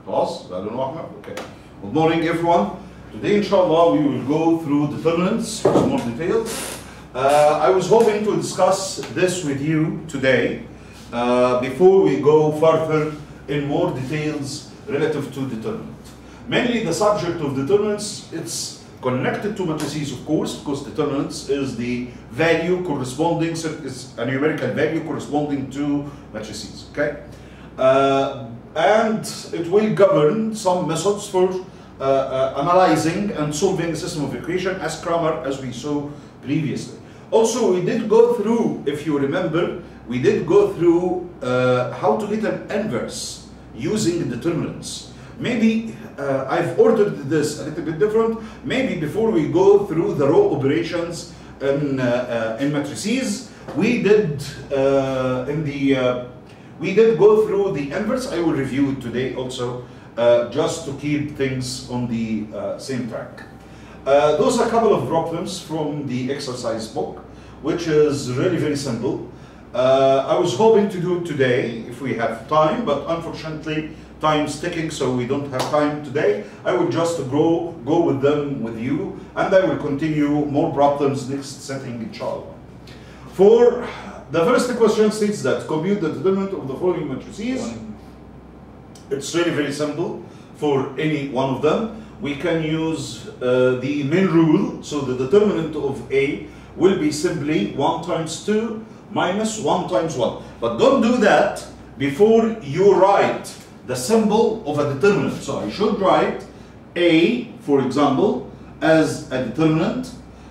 خلاص؟ Okay. Good morning everyone. Today inshallah we will go through determinants with more details. I was hoping to discuss this with you today before we go further in more details relative to determinant. Mainly the subject of determinants, it's connected to matrices of course, because determinants is the value corresponding, is a numerical value corresponding to matrices, okay? And it will govern some methods for analyzing and solving a system of equation as grammar as we saw previously. Also, we did go through, if you remember, we did go through how to get an inverse using determinants. Maybe I've ordered this a little bit different. Maybe before we go through the row operations in matrices, we did we did go through the inverse. I will review it today also, just to keep things on the same track. Those are a couple of problems from the exercise book, which is really very simple. I was hoping to do it today if we have time, but unfortunately time's ticking, so we don't have time today. I will just go with them with you, and I will continue more problems next setting inshallah. For the first question states that compute the determinant of the following matrices. It's really very simple for any one of them. We can use the main rule, so the determinant of A will be simply 1 times 2 minus 1 times 1. But don't do that before you write the symbol of a determinant. So I should write A, for example, as a determinant,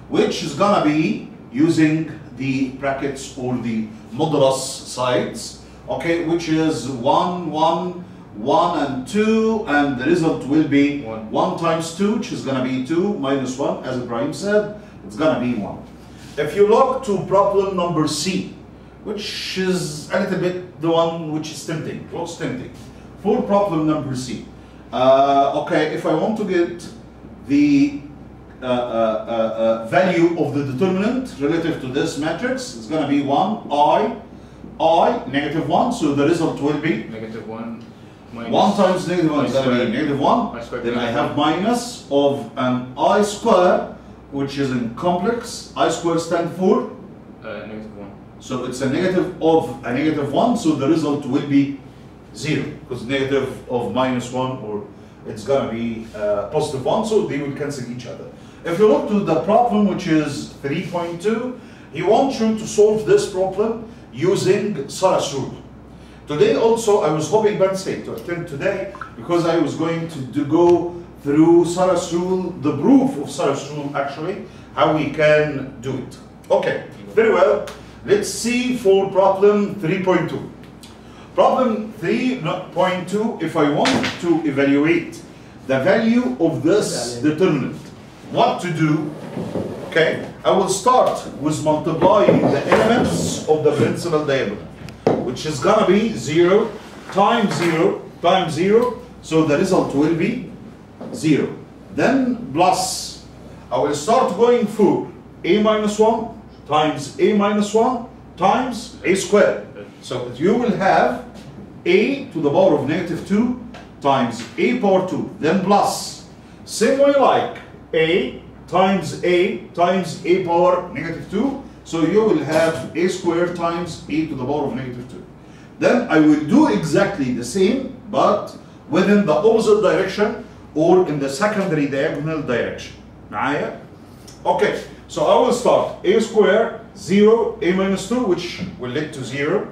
which is gonna be using the brackets or the modulus sides, okay, which is 1, 1, 1 and 2, and the result will be 1 times 2, which is going to be 2 minus 1, as Ibrahim said, it's going to be 1. If you look to problem number C, which is a little bit the one which is tempting, most tempting. For problem number C, okay, if I want to get the value of the determinant relative to this matrix, it's going to be 1, I, negative 1, so the result will be negative 1. 1 times negative 1 is going to be negative 1. Then I have minus of an I square, which is in complex. I square stands for? Negative 1. So it's a negative of a negative 1, so the result will be 0, because negative of minus 1, or it's going to be positive 1, so they will cancel each other. If you look to the problem, which is 3.2, he wants you to solve this problem using Sarah's rule. Today also, I was hoping Wednesday to attend today, because I was going to go through Sarah's rule, the proof of Sarah's rule actually, how we can do it. Okay, very well. Let's see for problem 3.2. Problem 3.2, if I want to evaluate the value of this determinant, what to do? Okay, I will start with multiplying the elements of the principal diagonal, which is gonna be 0 times 0 times 0, so the result will be 0. Then plus, I will start going for a minus 1 times a minus 1 times a squared. So you will have a to the power of negative 2 times a power 2, then plus, same way like a times a power negative 2, so you will have a squared times a to the power of negative 2. Then I will do exactly the same, but within the opposite direction, or in the secondary diagonal direction. معايا? Okay, so I will start a squared, 0, a minus 2, which will lead to 0,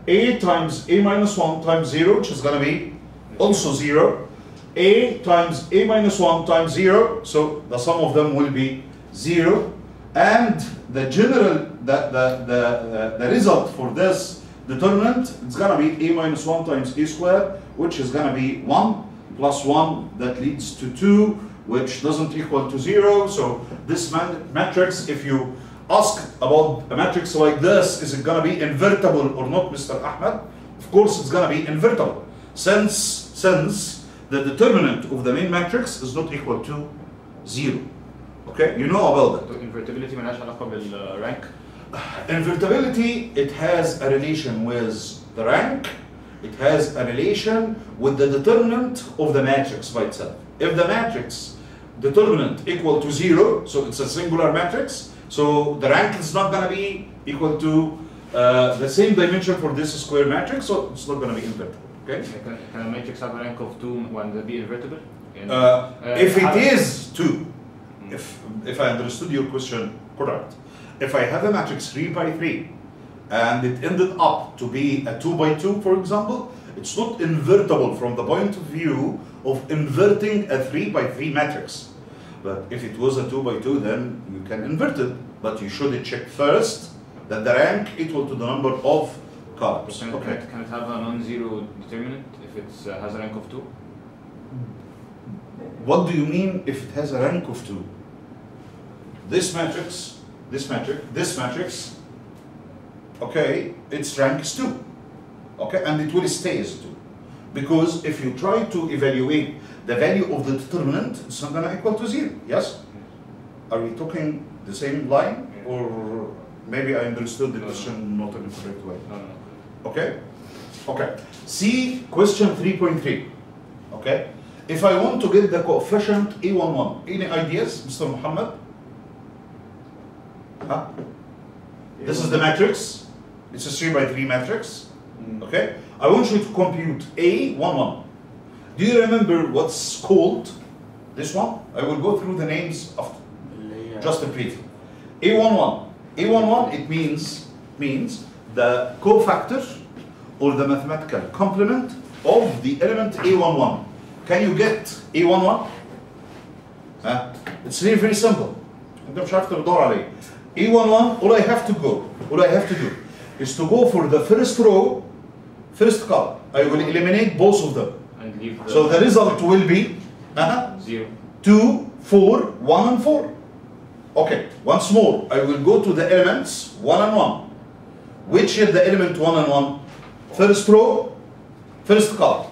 a times a minus 1 times 0, which is going to be also 0, a times a minus 1 times 0, so the sum of them will be 0, and the general, the result for this determinant, it's going to be a minus 1 times a squared, which is going to be 1 plus 1, that leads to 2, which doesn't equal to 0, so this matrix, if you ask about a matrix like this, is it going to be invertible or not, Mr. Ahmed? Of course it's going to be invertible, since the determinant of the main matrix is not equal to 0. Okay, you know about that. Invertibility مالهاش علاقة بالrank. Invertibility, it has a relation with the rank, It has a relation with the determinant of the matrix by itself. If the matrix determinant equal to 0, so it's a singular matrix, so the rank is not going to be equal to the same dimension for this square matrix, so it's not going to be invertible. Okay? Can a matrix have a rank of 2 when it be invertible? If it is 2, if I understood your question correct, if I have a matrix 3 by 3 and it ended up to be a 2 by 2, for example, it's not invertible from the point of view of inverting a 3 by 3 matrix. But if it was a 2 by 2, then you can invert it, but you should check first that the rank equal to the number of columns. Can it have a non-zero determinant if it has a rank of 2? What do you mean if it has a rank of 2? This matrix, okay, its rank is 2. Okay, and it will stay as 2. Because if you try to evaluate the value of the determinant, it's not going to equal to 0. Yes? Are we talking the same line? Or maybe I understood the question not in the correct way. Okay? Okay. See question 3.3. Okay? If I want to get the coefficient A11, any ideas, Mr. Muhammad? Huh? This is the matrix. It's a 3 by 3 matrix. Okay? I want you to compute A11. Do you remember what's called this one? I will go through the names after. Just a brief. A11. A11, it means the cofactor or the mathematical complement of the element A11. Can you get A11? It's really very simple. انت مش عارف تدور عليه. A11, all I have to do is to go for the first row, first column. I will eliminate both of them. And leave So the result will be 0. 2, 4, 1 and 4. Okay, once more, I will go to the elements 1 and 1. Which is the element 1 and 1? First row, first column.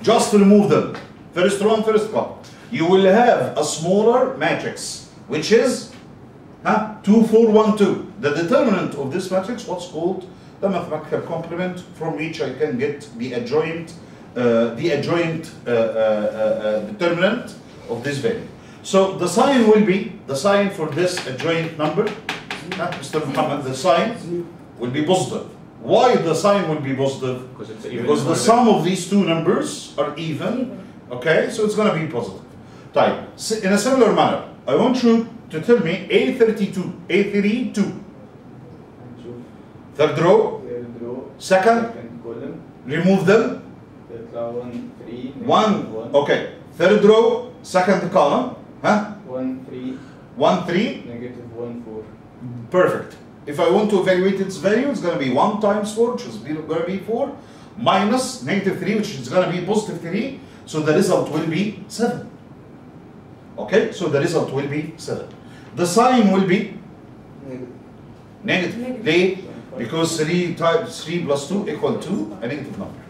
Just remove them. First row and first column. You will have a smaller matrix, which is 2, 4, 1, 2. The determinant of this matrix, what's called the mathematical complement, from which I can get the adjoint determinant of this value. So the sign will be, the sign for this adjoint number, Mr. Muhammad, the sign will be positive. Why the sign will be positive? Because the sum of these two numbers are even, okay, so it's going to be positive. Type. In a similar manner, I want you to tell me A32, third row, second, column, remove them, 1, 3, okay, third row, second column, 1, 3, 1, 3, negative 1, 4. perfect. If I want to evaluate its value, it's going to be 1 times 4, which is going to be 4, minus negative 3, which is going to be positive 3, so the result will be 7. Okay, so the result will be 7. The sign will be negative. Negative. Because 3 times 3 plus 2 equal to a negative number.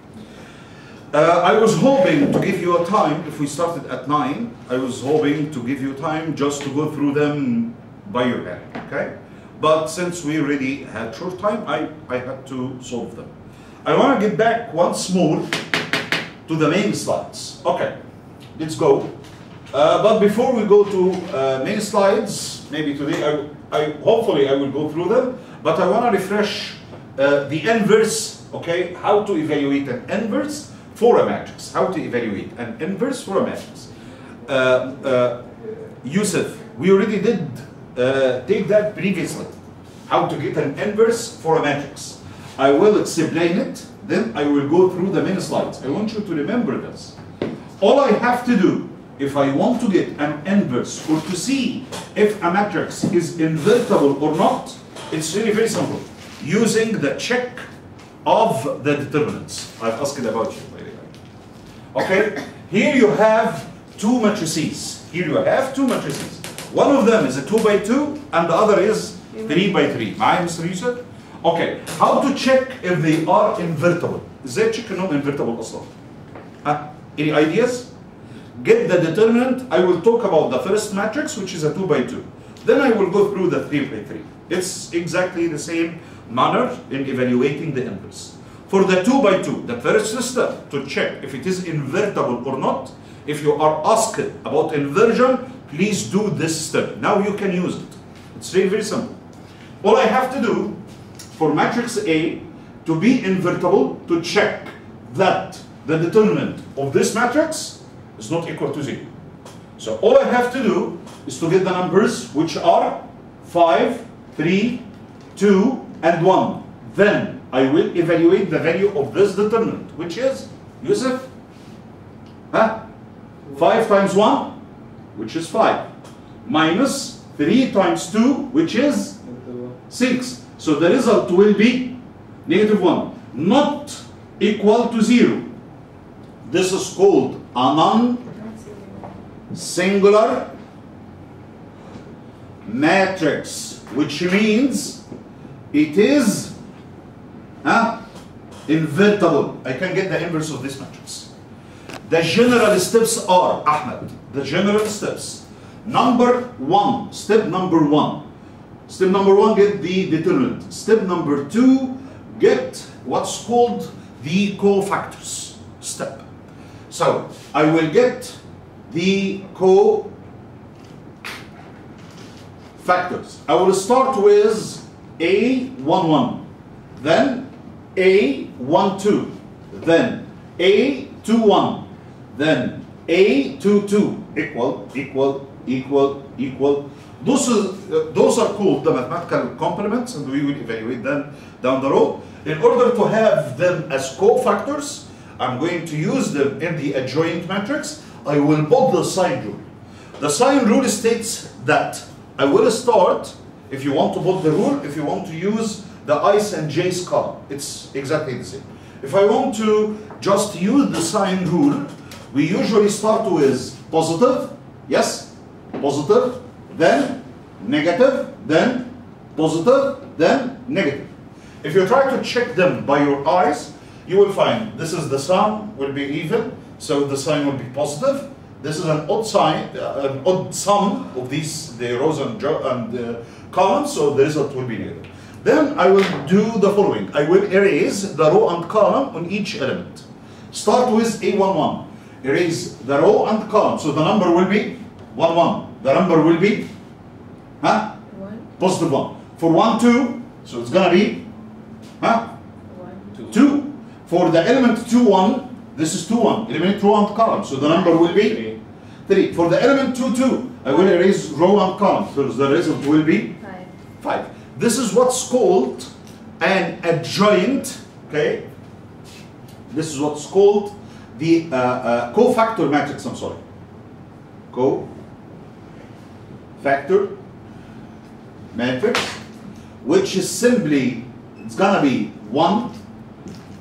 I was hoping to give you a time, if we started at 9, I was hoping to give you time just to go through them by your hand, okay? But since we already had short time, I had to solve them. I want to get back once more to the main slides. Okay, let's go. But before we go to main slides, maybe today, hopefully I will go through them, but I want to refresh the inverse, okay? How to evaluate an inverse for a matrix. How to evaluate an inverse for a matrix. Yusuf, we already did take that previously. How to get an inverse for a matrix. I will explain it, then I will go through the main slides. I want you to remember this. All I have to do, if I want to get an inverse or to see if a matrix is invertible or not, it's really very simple. Using the check of the determinants. I've asked about you, by the way. Okay, here you have two matrices. One of them is a 2 by 2 and the other is 3 by 3. معايا Mr. Yusuf? Okay, how to check if they are invertible? ازاي تشيك انهم invertible اصلا؟ Any ideas? Get the determinant. I will talk about the first matrix, which is a 2 by 2. Then I will go through the 3 by 3. It's exactly the same manner in evaluating the inverse. For the 2 by 2, the first step to check if it is invertible or not, if you are asked about inversion, please do this step. Now you can use it. It's really very simple. All I have to do for matrix A to be invertible, to check that the determinant of this matrix is not equal to 0. So all I have to do is to get the numbers which are 5, 3, 2, and 1. Then I will evaluate the value of this determinant, which is, Yusuf, 5 times 1, which is 5, minus 3 times 2, which is 6. So the result will be -1, not equal to 0. This is called a non-singular matrix, which means it is invertible. I can get the inverse of this matrix. The general steps are, Ahmed, the general steps. Number 1, step number 1. Step number 1, get the determinant. Step number 2, get what's called the cofactors step. So I will get the cofactors. I will start with A11, then A12, then A21, then A22, equal. Those are called the mathematical complements, and we will evaluate them down the road. In order to have them as cofactors, I'm going to use them in the adjoint matrix. I will put the sign rule. The sign rule states that I will start, if you want to put the rule, if you want to use the i's and j's column, it's exactly the same. If I want to just use the sign rule, we usually start with positive, yes, positive, then negative, then positive, then negative. If you try to check them by your eyes, you will find this is the sum will be even, so the sign will be positive. This is an odd sign, an odd sum of these, the rows and columns, so the result will be negative. Then I will do the following. I will erase the row and column on each element. Start with A11. Erase the row and column, so the number will be 1, 1. The number will be positive 1. For 1, 2, so it's gonna be 2. For the element 2, 1, this is 2, 1. Eliminate row and column, so the number will be 3. For the element 2, 2, I will erase row and column, so the result will be 5. This is what's called an adjoint, okay? This is what's called the cofactor matrix, I'm sorry. Cofactor matrix, which is simply, it's gonna be 1,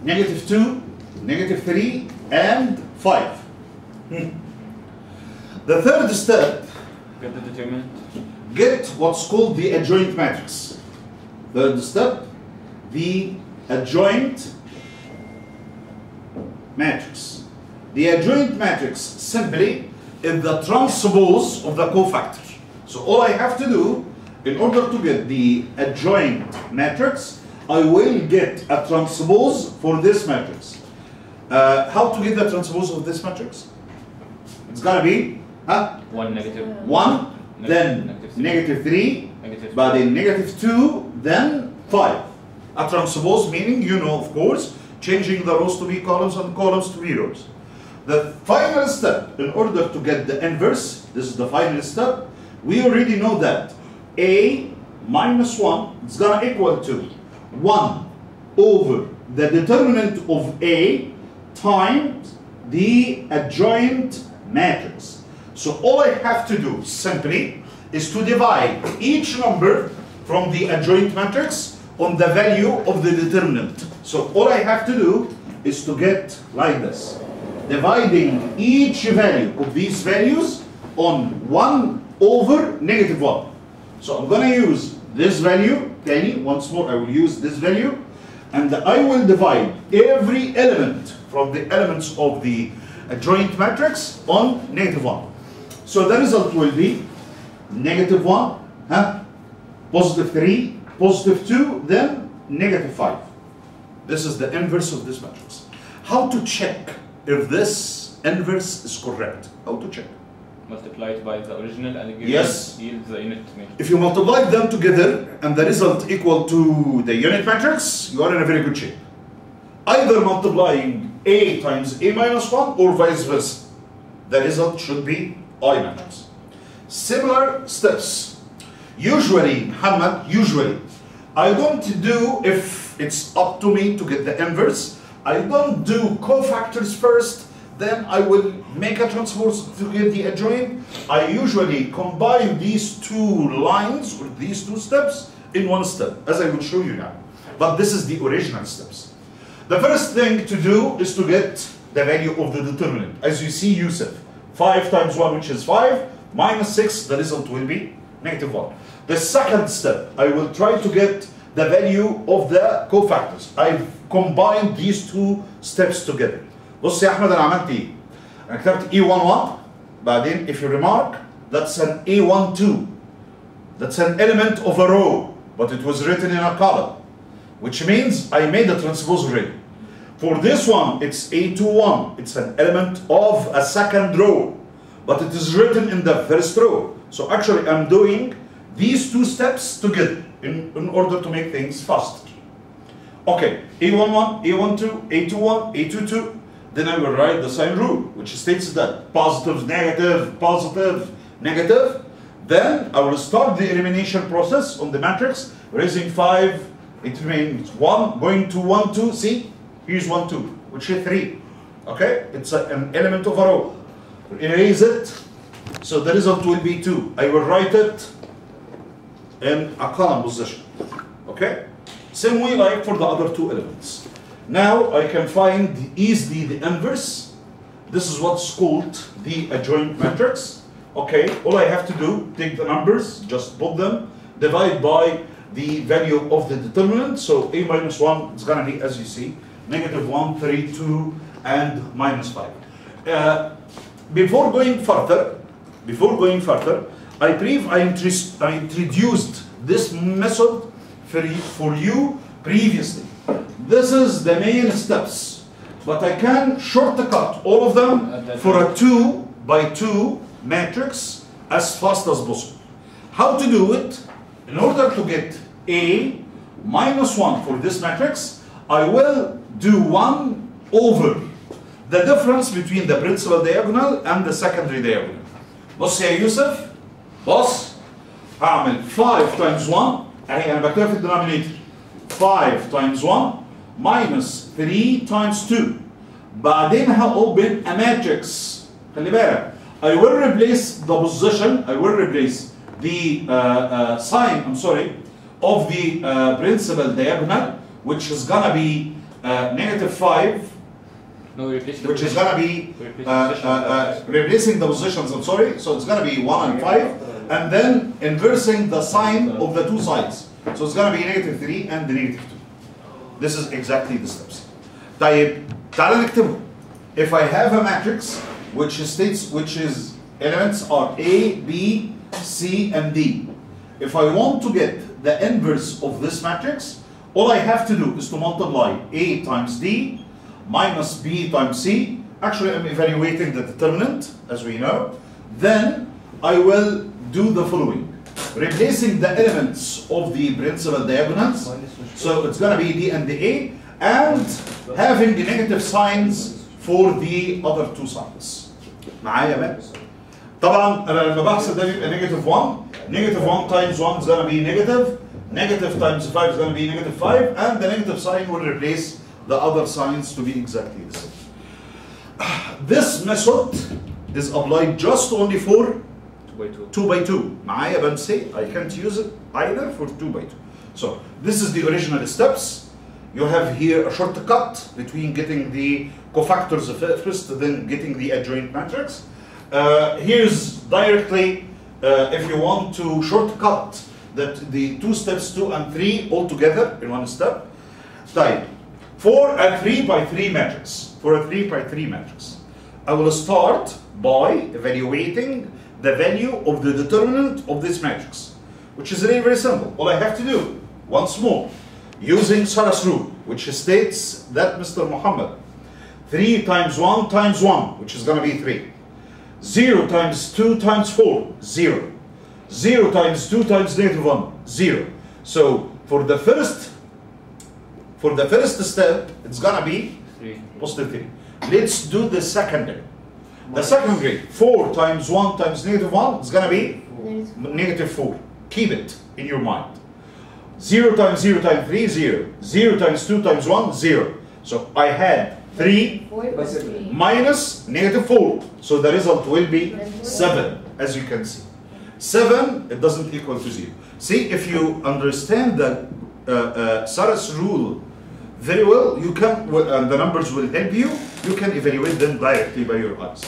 -2, -3, and 5. The third step, Get the determinant. get what's called the adjoint matrix. Third step, the adjoint matrix. The adjoint matrix simply is the transpose of the cofactor. So all I have to do, in order to get the adjoint matrix, I will get a transpose for this matrix. How to get the transpose of this matrix? It's gonna be 1, negative. 1, then -3, but then -2, then 5. A transpose meaning, you know, of course, changing the rows to be columns and columns to be rows. The final step, in order to get the inverse, this is the final step, we already know that A minus 1 is gonna equal to 1 over the determinant of A times the adjoint matrix. So all I have to do simply is to divide each number from the adjoint matrix on the value of the determinant. So all I have to do is to get like this, dividing each value of these values on 1 over -1. So I'm going to use this value, once more I will use this value, and I will divide every element from the elements of the adjoint matrix on -1. So the result will be -1, +3, +2, then -5. This is the inverse of this matrix. How to check if this inverse is correct? How to check? Multiply it by the original and give Yes. yield the unit matrix. If you multiply them together and the result equal to the unit matrix, you are in a very good shape. Either multiplying A times A minus 1 or vice versa. The result should be I matrix. Similar steps. Usually, Muhammad, I don't do, if it's up to me to get the inverse, I don't do cofactors first, then I will make a transpose to get the adjoint. I usually combine these two lines or these two steps in one step, as I will show you now. But this is the original steps. The first thing to do is to get the value of the determinant. As you see, Yusuf, 5 times 1, which is 5, minus 6, the result will be negative 1. The second step, I will try to get the value of the cofactors. I've combined these two steps together. بص يا احمد انا عملت ايه؟ انا كتبت E11 بعدين if you remark that's an A12. That's an element of a row, but it was written in a column, which means I made the transpose already. For this one, it's A21. It's an element of a second row, but it is written in the first row. So actually I'm doing these two steps together in order to make things faster. Okay, A11, A12, A21, A22. Then I will write the sign rule, which states that positive, negative. Then I will start the elimination process on the matrix, raising 5, it remains 1, going to 1, 2, see? Here's 1, 2, which is 3. Okay, it's an element of a row. Erase it, so the result will be 2. I will write it in a column position. Okay? Same way like for the other two elements. Now I can find easily the inverse. This is what's called the adjoint matrix. Okay, all I have to do, take the numbers, just put them, divide by the value of the determinant. So A minus 1 is going to be, as you see, negative 1, 3, 2, and minus 5. Before going further, I believe I introduced this method for you previously. This is the main steps, but I can shortcut all of them for a 2 by 2 matrix as fast as possible. How to do it? In order to get A minus 1 for this matrix, I will do 1 over the difference between the principal diagonal and the secondary diagonal. بص يا يوسف، بص هعمل 5 times 1 اهي انا بكتبها في الدينومينيتور 5 times 1 minus 3 times 2. بعدين هopen a matrix. خلي بالك. I will replace the position, I will replace the sign, of the principal diagonal, which is gonna be negative 5. No, which is gonna be replacing the positions, so it's gonna be 1 and 5, and then inversing the sign of the two sides. So it's gonna be negative 3 and negative 2. This is exactly the steps. طيب تعال نكتبه. If I have a matrix which is elements are A, B, C, and D. If I want to get the inverse of this matrix, all I have to do is to multiply A times D minus B times C. Actually, I'm evaluating the determinant, as we know. Then I will do the following. Replacing the elements of the principal diagonals. So it's going to be D and the A, and having the negative signs for the other two sides. معايا بقى؟ طبعا انا لما بحسب ده بيبقى negative 1. Negative 1 times 1 is going to be negative. Negative times 5 is going to be negative 5, and the negative sign will replace the other signs to be exactly the same. This method is applied just only for 2 by 2. معايا بنسي I can't use it either for 2 by 2. So this is the original steps. You have here a shortcut between getting the cofactors first, then getting the adjoint matrix. Here's directly, if you want to shortcut that the two steps 2 and 3 all together in one step. Type for a 3 by 3 matrix. I will start by evaluating the value of the determinant of this matrix, which is really very simple. All I have to do, once more, using Sarah's rule, which states that Mr. Muhammad 3 times 1 times 1, which is going to be 3. 0 times 2 times 4, 0. 0 times 2 times negative 1, 0. So for the first step, it's going to be 3. positive 3. Let's do the secondary. The secondary, 4 times 1 times negative 1, is going to be negative 4. Keep it in your mind. 0 times 0 times 3, 0. 0 times 2 times 1, 0. So I had 3 minus negative 4. So the result will be 7, as you can see. 7, it doesn't equal to 0. See, if you understand the Sarah's rule very well, you can, and the numbers will help you, you can evaluate them directly by your eyes.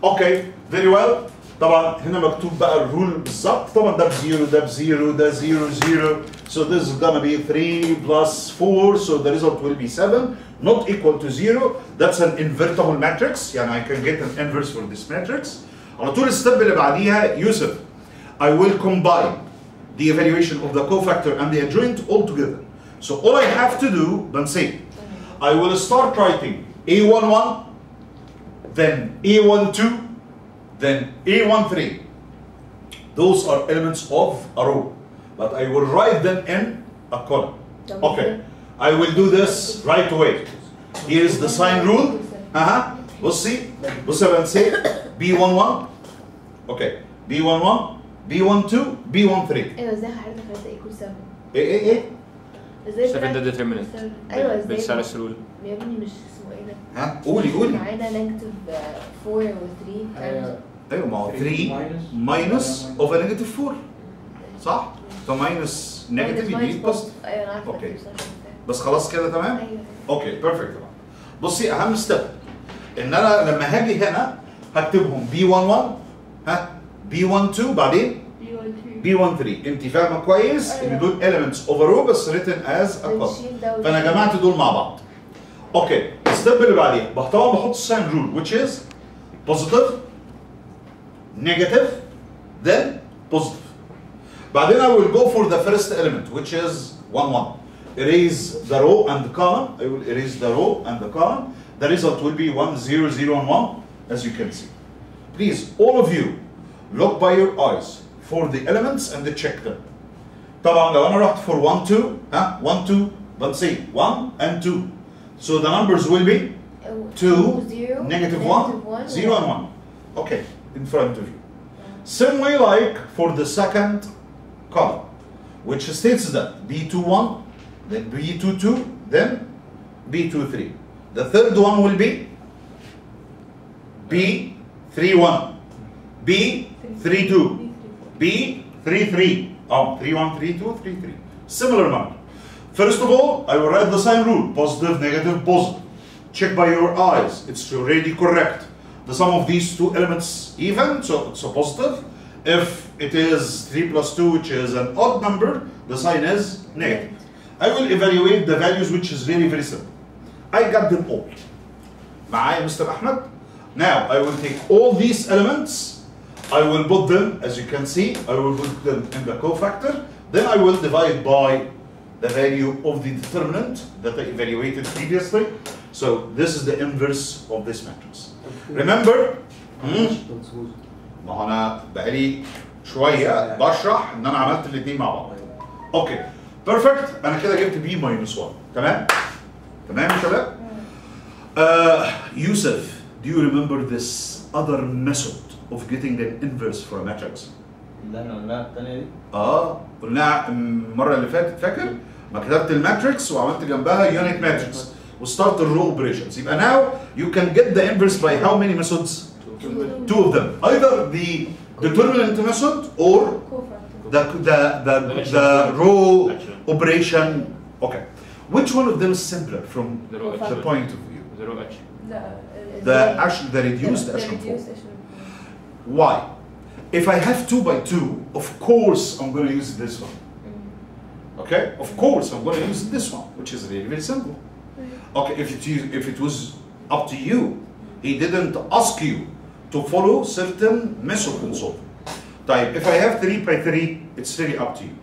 Okay, very well. طبعا هنا مكتوب بقى الرول بالظبط. طبعا ده بزيرو، ده بزيرو، ده 0 0. So this is gonna be 3 plus 4, so the result will be 7, not equal to 0. That's an invertible matrix. يعني I can get an inverse for this matrix. على طول الستep اللي بعديها يوسف. I will combine the evaluation of the cofactor and the adjoint all together. So all I have to do, then say, I will start writing A11, then A12, then A13. Those are elements of a row, but I will write them in a column. Okay, I will do this right away. Here is the sign rule. بصي بنسي B11. Okay, B11, B12, B13. ايوه ازاي حضرتك عايزه ايكوال 7؟ ايه ازاي 7 ده determinant. ايوه ازاي بالثالث رول. يا ابني مش اسمه ايه ده؟ ها قولي. معانا نيجاتيف 4 و 3 ايوه ما هو 3 minus of a negative 4 صح؟ فماينس نيجاتيف يديك بوزيتيف. ايوه انا عارفه اوكي. دي بس أنا مش فاهمة. بس خلاص كده تمام؟ ايوه اوكي بيرفكت. بصي اهم ستيب ان انا لما هاجي هنا هكتبهم B11 B12 بعدين B13. انت فاهمه كويس ان دول elements of a row بس written as a column. فانا جمعت دول مع بعض. اوكي الستيب اللي بعديها طبعا بحط الساين رول which is positive negative then positive. بعدين I will go for the first element which is 1 1. Erase the row and the column. I will erase the row and the column. The result will be 1 0 0 and 1 as you can see. Please all of you look by your eyes for the elements and check them. طبعا لو انا رحت for 1 2 1 2 let's say 1 and 2. So the numbers will be 2 negative 1 0 and 1. Okay, in front of you. Same way like for the second column, which states that B21, then B22, then B23. The third one will be B31, B32, B33, 31, 32, 33. Similar number. First of all, I will write the sign rule, positive, negative, positive. Check by your eyes, it's already correct. The sum of these two elements even, so it's a positive. If it is 3 plus 2, which is an odd number, the sign is negative. I will evaluate the values, which is very, very simple. I got them all. معايا Mr. Ahmed? Now, I will take all these elements, I will put them, as you can see, I will put them in the cofactor, then I will divide by the value of the determinant that I evaluated previously. So this is the inverse of this matrix. Remember, ما هو انا بقالي شويه بشرح ان انا عملت الاثنين مع بعض. اوكي بيرفكت. انا كده جبت B minus 1. تمام يا شباب. Yusuf, do you remember this other method of getting an inverse for a matrix? اللي احنا قلناها الثانيه دي؟ قلناها المره اللي فاتت. فاكر؟ ما كتبت الماتريكس وعملت جنبها unit matrix وستارت الرو اوبريشنز. يبقى now you can get the inverse by how many methods? Two of them. Either the determinant method or the row operation. Okay. Which one of them is simpler from the point of view? The row action. The reduced echelon form. Why? If I have 2 by 2, of course I'm going to use this one. Okay? Of course I'm going to use this one, which is really very simple. Okay, if it was up to you, he didn't ask you to follow certain method in solving. Type, if I have 3 by 3, it's really up to you.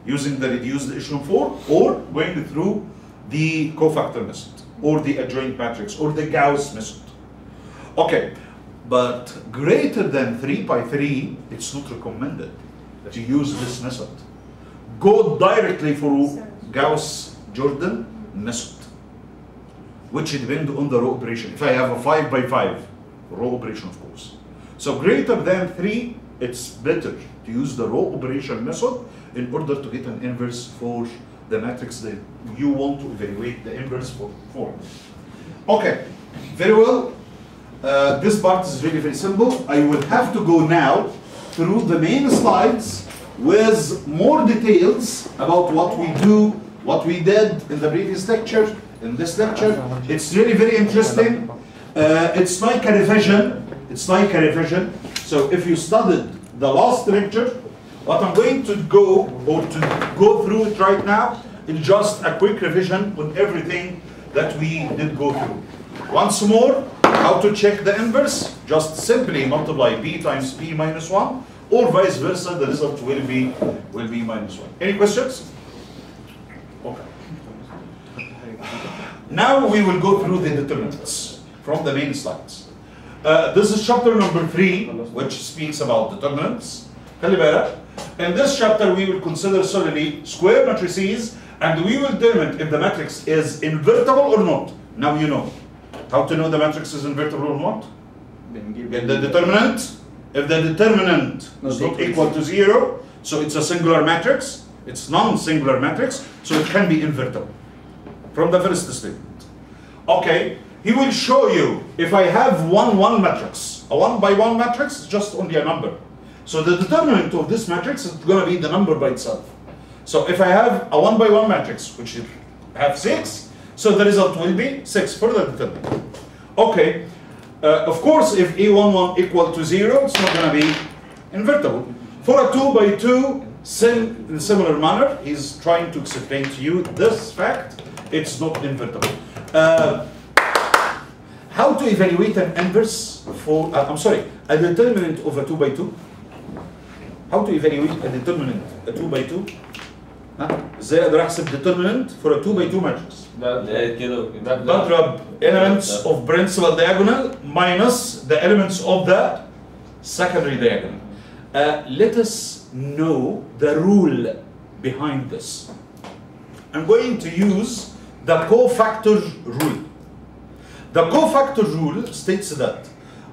Using the reduced echelon form or going through the cofactor method, or the adjoint matrix, or the Gauss method. Okay, but greater than 3 by 3, it's not recommended to use this method. Go directly for Gauss-Jordan method, which depends on the row operation. If I have a 5 by 5 row operation, of course. So greater than 3, it's better to use the row operation method in order to get an inverse for the matrix that you want to evaluate the inverse for. Okay, very well. This part is really very simple. I will have to go now through the main slides with more details about what we do, what we did in the previous lecture, in this lecture. It's really very interesting. It's like a revision. It's like a revision. So if you studied the last lecture, what I'm going to go through it right now is just a quick revision on everything that we did go through. Once more, how to check the inverse? Just simply multiply p times p minus 1, or vice versa, the result will be minus 1. Any questions? Okay. Now we will go through the determinants from the main slides. This is chapter number 3, which speaks about determinants. خلي بالك. In this chapter, we will consider solely square matrices, and we will determine if the matrix is invertible or not. Now you know. How to know the matrix is invertible or not? Get the determinant. If the determinant is not equal to 0, so it's a singular matrix. It's non-singular matrix, so it can be invertible. From the first statement. Okay, he will show you if I have 1-1 matrix. A 1 by 1 matrix is just only a number. So the determinant of this matrix is going to be the number by itself. So if I have a 1 by 1 matrix, which have 6, so the result will be 6 for the determinant. Okay, of course, if A11 equal to 0, it's not going to be invertible. For a 2 by 2, in a similar manner, he's trying to explain to you this fact, it's not invertible. How to evaluate an inverse for, a determinant of a 2 by 2? How to evaluate a determinant, a 2 by 2? ازاي اقدر احسب determinant for a 2 by 2 matrix؟ بضرب elements of principal diagonal minus the elements of the secondary diagonal. Let us know the rule behind this. I'm going to use the cofactor rule. The cofactor rule states that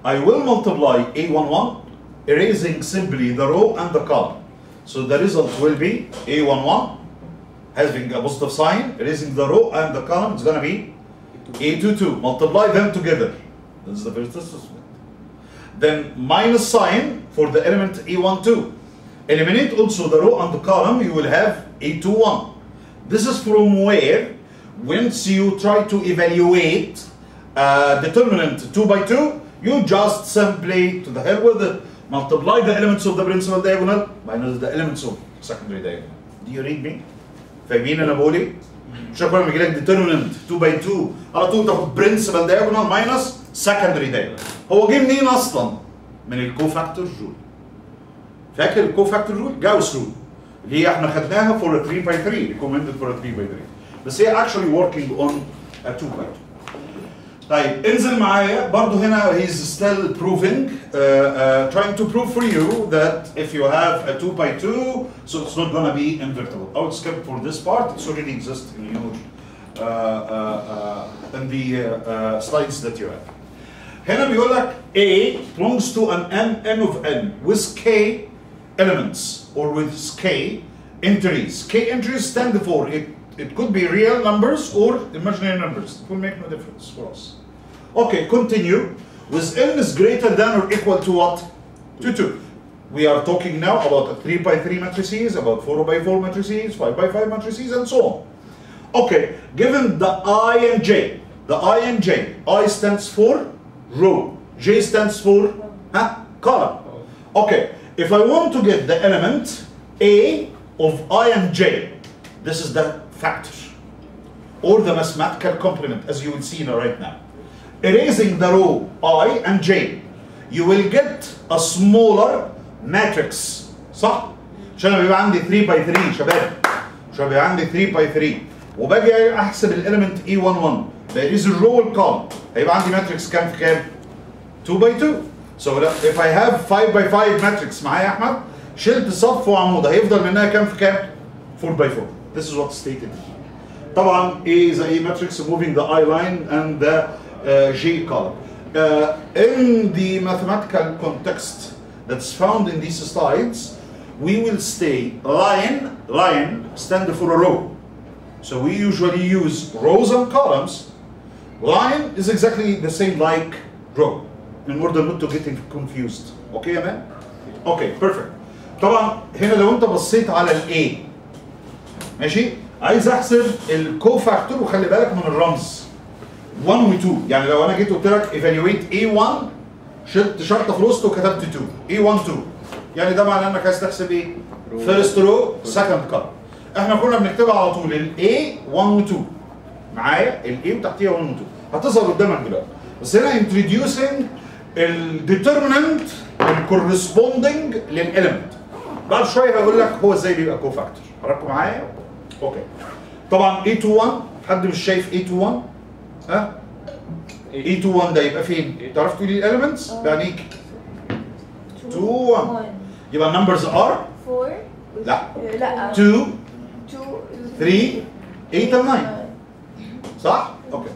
I will multiply A11, erasing simply the row and the column. So the result will be A11 having a positive sign, erasing the row and the column, it's going to be A22. Multiply them together. This is the first statement. Then minus sign for the element A12. Eliminate also the row and the column, you will have A21. This is from where, once you try to evaluate determinant 2 by 2, you just simply, to the hell with it, multiply the elements of the principal diagonal minus the elements of secondary diagonal. Do you read me? فاهمين انا بقول ايه؟ مش كل ما يجي لك determinant 2 by 2 على طول تاخد principal diagonal minus secondary diagonal. هو جه منين اصلا؟ من الكوفاكتور رول. فاكر الكوفاكتور رول؟ جاوس رول. اللي هي احنا خدناها for a 3 by 3 recommended for a 3 by 3. بس هي actually working on a 2 by 2. طيب انزل معايا برضه هنا he's still proving trying to prove for you that if you have a 2 by 2 so it's not gonna be invertible. I would skip for this part, it's already exists in your in the slides that you have. هنا بيقول لك A belongs to an n of n with k elements or with k entries. K entries stand for it could be real numbers or imaginary numbers. It will make no difference for us. Okay, continue. With n is greater than or equal to what? To 2. We are talking now about a 3 by 3 matrices, about 4 by 4 matrices, 5 by 5 matrices, and so on. Okay, given the I and J, the I and J, I stands for row, J stands for column. Okay, if I want to get the element A of I and J, this is the factor or the mathematical complement, as you will see now right now. Erasing the row I and J, you will get a smaller matrix. صح؟ عشان بيبقى عندي 3 by 3 شباب. عشان بيبقى عندي 3 by 3. وباجي احسب الاليمنت A11 بقيس الرو والكولم هيبقى عندي ماتريكس كام في كام؟ 2 by 2. So if I have 5 by 5 matrix معايا يا احمد شلت صف وعمود هيفضل منها كام في كام؟ 4 by 4. This is what's stated. طبعا A is a matrix moving the I line and the J column. In the mathematical context that's found in these slides, we will stay line stand for a row. So we usually use rows and columns. Line is exactly the same like row in order not to get confused. Okay يا مان؟ Okay, perfect. طبعا هنا لو انت بصيت على ال A ماشي؟ عايز احسب الكوفاكتور وخلي بالك من الرمز 1 و 2. يعني لو انا جيت قلت لك evaluate A1 شلت شرطه في الوسط وكتبت 2 A1 2 يعني ده معناه انك عايز تحسب ايه؟ فيرست رو سكند كولم. احنا كنا بنكتبها على طول ال A 1 و 2 معايا ال A وتحتيها 1 و 2 هتظهر قدامك دلوقتي. بس هنا introducing الديترمينانت الكورسبوندنج للاليمنت. بعد شويه هقول لك هو ازاي بيبقى كوفاكتور. حضراتكم معايا؟ اوكي. طبعا A21 حد مش شايف A21؟ ها؟ A21 ده يبقى فين؟ تعرف تقولي الاليمنتس؟ بعينيك 2 1 يبقى النمبرز ار 4 لا لا 2 2 3 8 and 9 صح؟ اوكي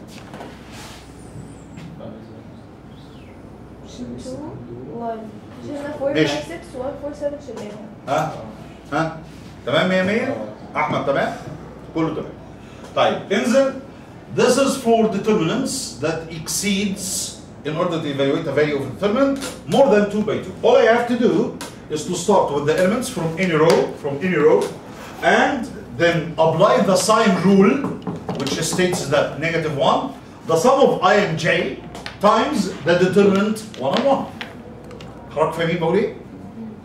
2 1 شلنا 4 ماشي. 5 6 1 4 7 شلناهم. ها تمام 100 100 احمد تمام كله تمام. طيب انزل. This is for determinants that exceeds in order to evaluate a value of a determinant more than 2 by 2. All I have to do is to start with the elements from any row and then apply the sign rule which states that -1 the sum of I and J times the determinant 1 and 1. حضرتك فاهمين بقول ايه؟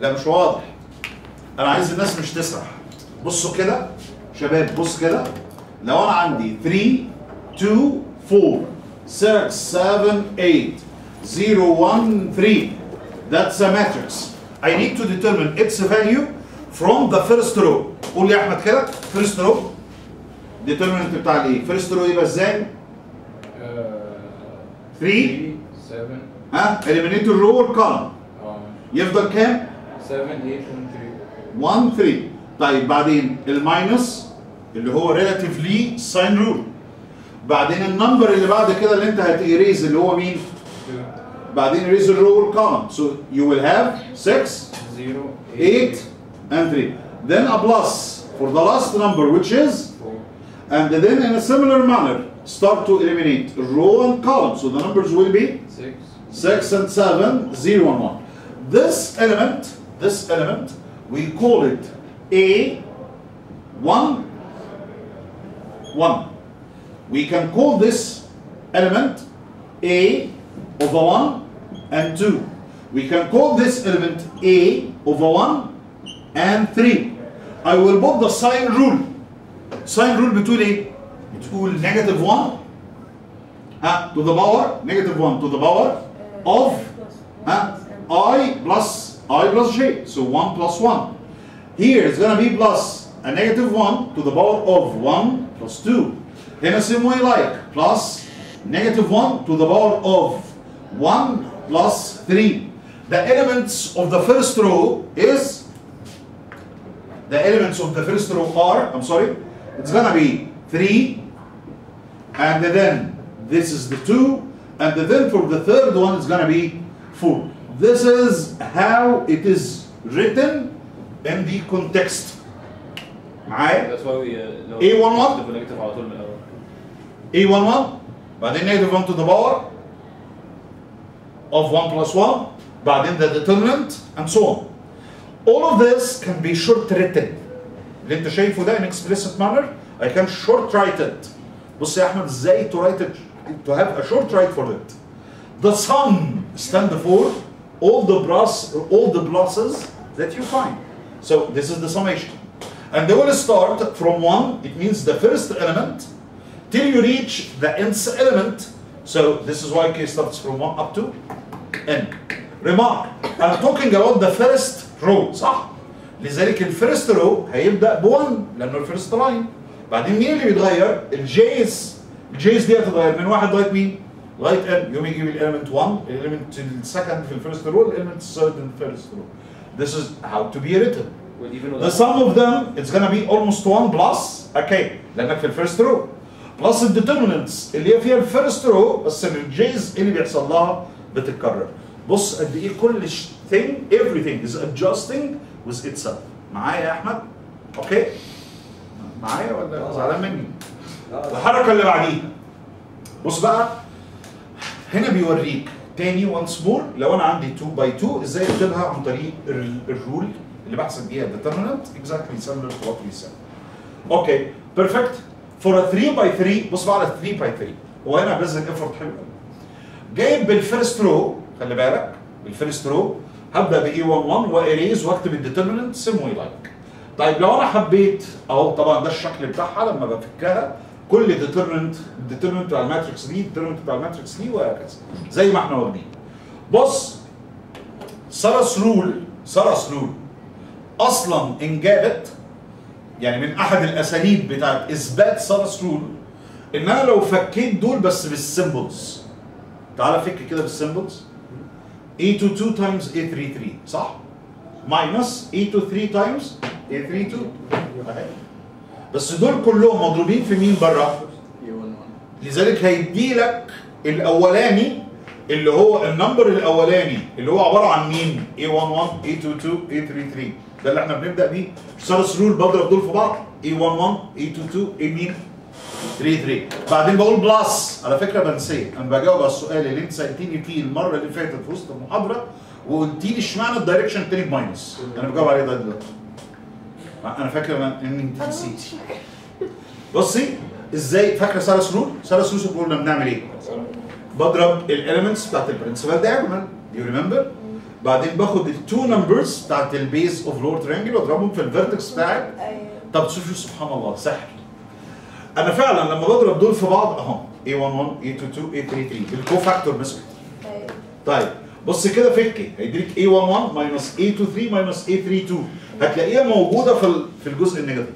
لا مش واضح. انا عايز الناس مش تسرح. بصوا كده شباب بص كده لو انا عندي 3 2 4 6 7 8 0 1 3 that's a matrix. I need to determine its value from the first row. قول لي يا احمد كده first row determinant بتاع الايه؟ first row يبقى ازاي؟ 3 7 ها eliminate الرو والكولم يفضل كام؟ 7 8 1 3. طيب بعدين الماينس اللي هو relatively sign rule. بعدين النمبر اللي بعد كده اللي انت هتيريز اللي هو مين؟ 2 بعدين erase الرو والكولم. So you will have 6 0 8 and 3. Then a plus for the last number which is 4 and then in a similar manner start to eliminate row and column. So the numbers will be 6 6 and 7 0 and 1. This element we call it A1 1. We can call this element A over 1 and 2. We can call this element A over 1 and 3. I will put the sign rule. Sign rule بتقول ايه؟ بتقول -1 to the power -1 to the power of I plus j. So 1 plus 1. Here it's going to be plus a -1 to the power of 1 plus 2. In a same way like plus -1 to the power of 1 plus 3. The elements of the first row are, I'm sorry, it's going to be 3 and then this is the 2 and then for the third one it's going to be 4. This is how it is written in the context. معايا؟ That's why we A11 negative على طول من الأول. A11 بعدين -1 to the power of 1 plus 1 بعدين the determinant and so on. All of this can be short written. اللي انت شايفه ده in explicit manner I can short write it. بص يا احمد ازاي to write it to have a short write for it. The sum stand for all the pluses that you find. So this is the summation. And they will start from 1, it means the first element, till you reach the nth element. So this is why K starts from 1 up to n. Remark, I'm talking about the first row, صح؟ لذلك الفيرست رو هيبدأ ب1 لأنه الفيرست لاين. بعدين مين اللي بيتغير؟ الجيز دي هتتغير من 1 لغايه مين؟ لغايه n. يوم يجيب الاليمنت 1 الاليمنت السكند في الفيرست رو الاليمنت الثيرد in the first row. This is how to be written. The sum of them it's gonna be almost 1 plus okay لانك في الفيرست رو plus الديترميننتس اللي هي فيها الفيرست رو بس الجيز اللي بيحصل لها بتتكرر. بص قد ايه كل thing everything is adjusting with itself. معايا يا احمد؟ اوكي؟ معايا ولا زعلان مني؟ الحركه اللي بعديها بص بقى هنا بيوريك تاني once more لو انا عندي 2 by 2 ازاي اكتبها عن طريق الرول اللي بحسب بيها determinant exactly similar to what we said. اوكي perfect for a 3 by 3 بص بقى على 3 by 3 هو هنا بذل effort حلو قوي. جايب بالفيرست رو خلي بالك بالفيرست رو هبدا ب A11 واريز واكتب الديترميننت سم وي لايك. طيب لو انا حبيت اهو طبعا ده الشكل بتاعها لما بفكها كل ديترميننت بتاع الماتريكس دي ديترميننت بتاع الماتريكس دي وهكذا زي ما احنا واخدين. بص سارس رول اصلا انجابت يعني من احد الاساليب بتاعت اثبات سارس رول ان انا لو فكيت دول بس بالسيمبلز. تعالى فك كده بالسيمبلز A22 times A33 صح؟ ماينس A23 times A32 بس دول كلهم مضروبين في مين بره؟ لذلك هيدي لك الاولاني اللي هو النمبر الاولاني اللي هو عباره عن مين؟ A11 A22 A33 ده اللي احنا بنبدا بيه. سارس رول بضرب دول في بعض A11 A22 A مين؟ 33 بعدين بقول بلس على فكره بنسيه انا بجاوب على السؤال اللي انت سالتيني فيه المره اللي فاتت في وسط المحاضره وقلت لي اشمعنى الدايركشن التاني بماينس انا بجاوب عليه ده دلوقتي. انا فاكر ان انت نسيتي. بصي ازاي فاكره سارس رول؟ سارس رول قلنا بنعمل ايه؟ بضرب الاليمنتس بتاعت البرنسبل دايجونال يو ريمبر بعدين باخد التو نمبرز بتاعت البيز اوف لور ترينجل واضربهم في الفيرتكس بتاعت. طب شوفوا سبحان الله سحر. انا فعلا لما بضرب دول في بعض اهو A11 A22 A33 بالكوفاكتور ميثود. طيب بص كده فكي هيديك A11 minus A23 minus A32 هتلاقيها موجوده في الجزء النيجاتيف.